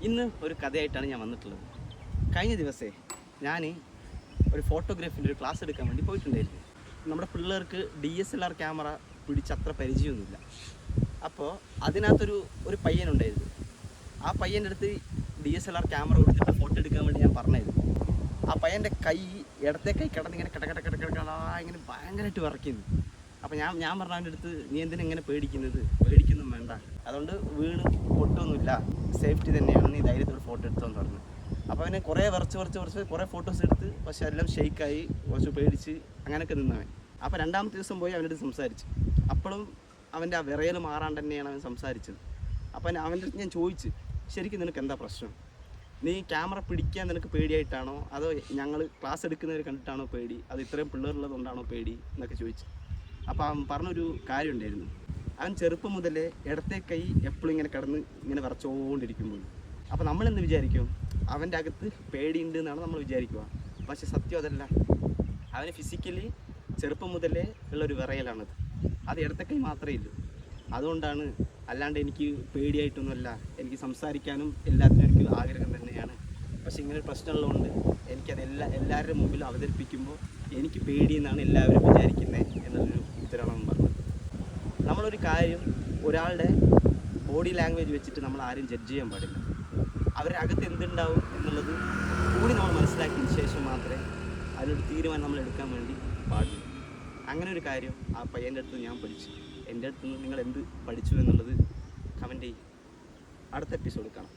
ഇന്ന് ഒരു കഥയായിട്ടാണ് ഞാൻ വന്നിട്ടുള്ളത്. കഴിഞ്ഞ ദിവസേ ഞാൻ ഒരു ഫോട്ടോഗ്രാഫിൻ്റെ ഒരു ക്ലാസ് എടുക്കാൻ വേണ്ടി പോയിട്ടുണ്ടായിരുന്നു. നമ്മുടെ പിള്ളേർക്ക് DSLR ക്യാമറ പിടിച്ച് അത്ര പരിചയമൊന്നുമില്ല. അപ്പോൾ അതിനകത്തൊരു പയ്യനുണ്ടായിരുന്നു. ആ പയ്യൻ്റെ അടുത്ത് DSLR ക്യാമറ കൊടുത്തിട്ട് ഫോട്ടോ എടുക്കാൻ വേണ്ടി ഞാൻ പറഞ്ഞായിരുന്നു. ആ പയ്യൻ്റെ ഇടത്തെ കൈ കിടന്നിങ്ങനെ കടകടാ ഇങ്ങനെ ഭയങ്കരമായിട്ട് വിറയ്ക്കുന്നു. അപ്പോൾ ഞാൻ പറഞ്ഞ അവൻ്റെ അടുത്ത്, നീ എന്തിനെങ്ങനെ പേടിക്കൊന്നും വേണ്ട, അതുകൊണ്ട് വീണ് പൊട്ടൊന്നുമില്ല, സേഫ്റ്റി തന്നെയാണ്, നീ ധൈര്യത്തോട് ഫോട്ടോ എടുത്തോന്ന് പറഞ്ഞു. അപ്പോൾ അവനെ കുറേ വിറച്ച് കുറേ ഫോട്ടോസ് എടുത്ത്, പക്ഷേ എല്ലാം ഷെയ്ക്കായി, കുറച്ച് പേടിച്ച് അങ്ങനെയൊക്കെ നിന്നവൻ. അപ്പോൾ രണ്ടാമത്തെ ദിവസം പോയി അവൻ്റെ അടുത്ത് സംസാരിച്ചു. അപ്പോഴും അവൻ്റെ ആ വിറയൽ മാറാണ്ട് തന്നെയാണ് അവൻ സംസാരിച്ചത്. അപ്പോൾ അവൻ്റെ അടുത്ത് ഞാൻ ചോദിച്ചു, ശരിക്കും നിനക്ക് എന്താ പ്രശ്നം? നീ ക്യാമറ പിടിക്കാൻ നിനക്ക് പേടിയായിട്ടാണോ, അതോ ഞങ്ങൾ ക്ലാസ് എടുക്കുന്നവർ കണ്ടിട്ടാണോ പേടി, അത് ഇത്രയും പിള്ളേരുള്ളതുകൊണ്ടാണോ പേടി എന്നൊക്കെ ചോദിച്ചു. അപ്പോൾ അവൻ പറഞ്ഞൊരു കാര്യം ഉണ്ടായിരുന്നു. അവൻ ചെറുപ്പം മുതലേ ഇടത്തെ കൈ എപ്പോഴും ഇങ്ങനെ കിടന്ന് ഇങ്ങനെ വിറച്ചുകൊണ്ടിരിക്കുമ്പോൾ, അപ്പോൾ നമ്മളെന്ത് വിചാരിക്കും, അവൻ്റെ അകത്ത് പേടിയുണ്ട് എന്നാണ് നമ്മൾ വിചാരിക്കുക. പക്ഷെ സത്യം അതല്ല. അവന് ഫിസിക്കലി ചെറുപ്പം മുതലേ ഉള്ളൊരു വിറയലാണത്. അത് ഇടത്തെ കൈ മാത്രമേ ഉള്ളൂ. അതുകൊണ്ടാണ്, അല്ലാണ്ട് എനിക്ക് പേടിയായിട്ടൊന്നുമല്ല. എനിക്ക് സംസാരിക്കാനും എല്ലാത്തിനും എനിക്ക് ആഗ്രഹം തന്നെയാണ്. പക്ഷെ ഇങ്ങനൊരു പ്രശ്നമുള്ളതുകൊണ്ട് എനിക്കത് എല്ലാവരുടെ മുമ്പിൽ അവതരിപ്പിക്കുമ്പോൾ എനിക്ക് പേടിയെന്നാണ് എല്ലാവരും വിചാരിക്കുന്നത് എന്നുള്ളൊരു ഉത്തരവാണ് പറഞ്ഞത്. നമ്മളൊരു കാര്യം ഒരാളുടെ ബോഡി ലാംഗ്വേജ് വെച്ചിട്ട് നമ്മൾ ആരും ജഡ്ജ് ചെയ്യാൻ പാടില്ല. അവരുടെ അകത്ത് എന്തുണ്ടാവും എന്നുള്ളത് കൂടി നമ്മൾ മനസ്സിലാക്കിയതിന് ശേഷം മാത്രമേ അതിനൊരു തീരുമാനം നമ്മൾ എടുക്കാൻ വേണ്ടി പാടുള്ളൂ. അങ്ങനെ ഒരു കാര്യം ആ പയ്യൻ്റെ അടുത്ത് ഞാൻ പഠിച്ചു. എൻ്റെ അടുത്ത് നിന്ന് നിങ്ങൾ എന്ത് പഠിച്ചു എന്നുള്ളത് കമൻറ്റ് ചെയ്യും. അടുത്ത എപ്പിസോഡ് കാണാം.